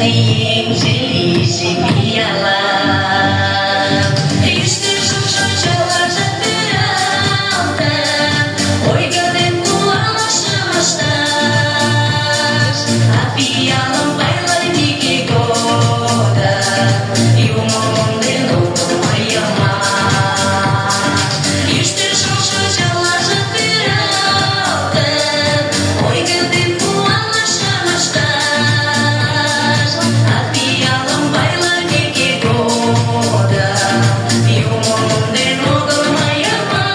em feliz piala. Este jojo jala jateralta, oi gadeku ala chamastas. A piala baila de que goda, e o monde não vai amar. Este jojo jala jateralta, oi gadeku ala chamastas. A piala baila de que goda, e o monde não vai amar.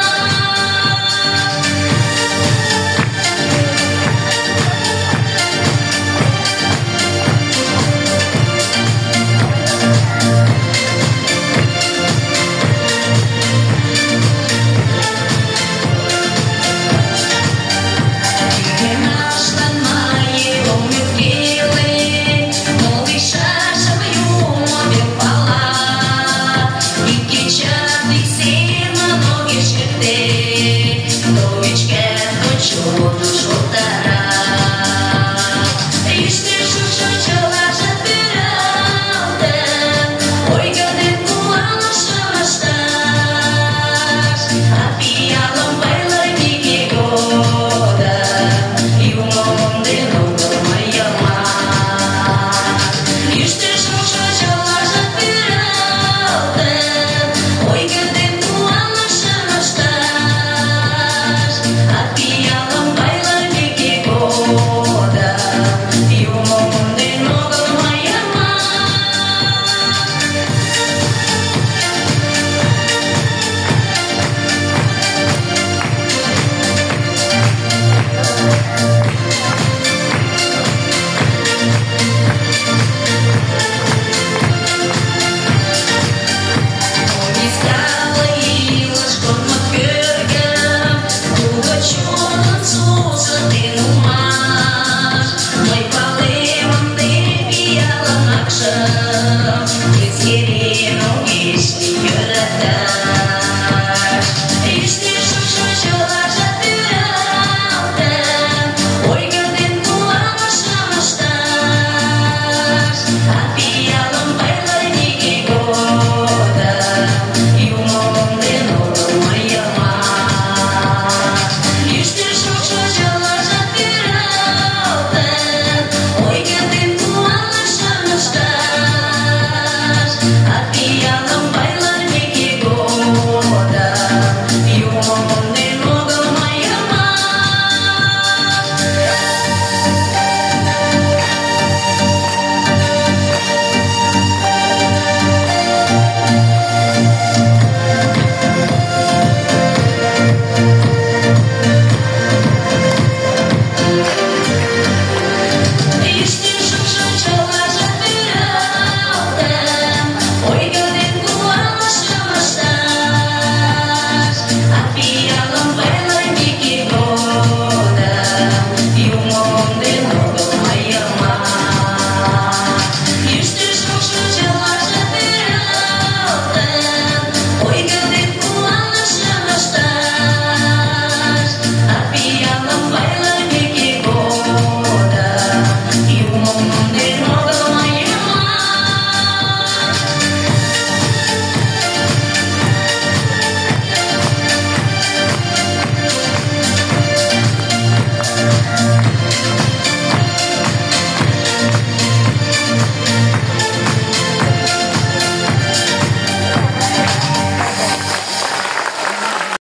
Renasce mai o meu file, não deixaste o meu falar. E que já de cima não esquece, não esquece todos voltará. Este jojo jala jateralta, oi gadeku ala chamastas. A piala baila de que goda, e o monde não vai amar. Este jojo jala jateralta, oi gadeku ala chamastas. A piala baila de que goda, e o monde não vai amar. Искала илась под макерком, пугачёным солнцем no mar. Mãe palema de piala na chão, esse não este